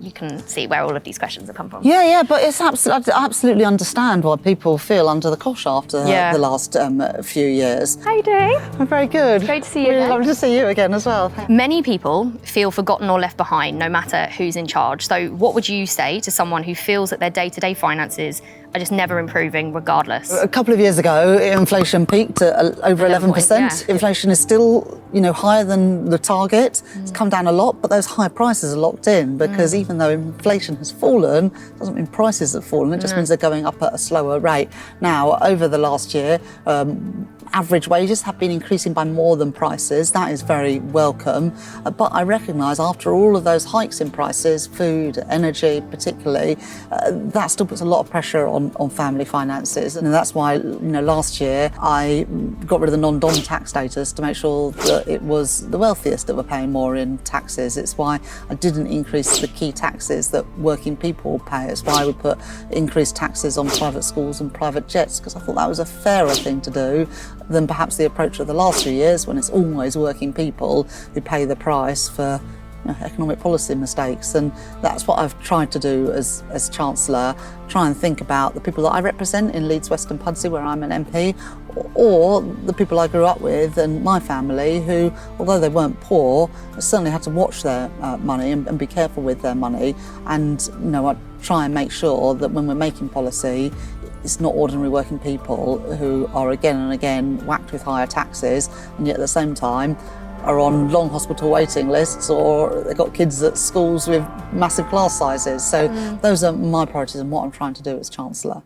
you can see where all of these questions have come from. Yeah, but it's I absolutely understand why people feel under the cosh after the last few years. How are you doing? I'm very good. Great to see you Really again. lovely to see you again as well. Many people feel forgotten or left behind, no matter who's in charge. So what would you say to someone who feels that their day-to-day finances are just never improving regardless? A couple of years ago, inflation peaked at over 11%. Inflation is still, higher than the target. It's come down a lot, but those high prices are locked in because even though inflation has fallen, doesn't mean prices have fallen. It just means they're going up at a slower rate. Now, over the last year, average wages have been increasing by more than prices. That is very welcome. But I recognise after all of those hikes in prices, food, energy particularly, that still puts a lot of pressure on family finances. And that's why, last year I got rid of the non-dom tax status to make sure that it was the wealthiest that were paying more in taxes. It's why I didn't increase the key taxes that working people pay. It's why we put increased taxes on private schools and private jets, because I thought that was a fairer thing to do than perhaps the approach of the last few years, when it's always working people who pay the price for economic policy mistakes. And that's what I've tried to do as Chancellor, try and think about the people that I represent in Leeds, West and Pudsey, where I'm an MP, or the people I grew up with and my family who, although they weren't poor, certainly had to watch their money and be careful with their money. And I try and make sure that when we're making policy, it's not ordinary working people who are again and again whacked with higher taxes and yet at the same time are on long hospital waiting lists, or they've got kids at schools with massive class sizes. So those are my priorities and what I'm trying to do as Chancellor.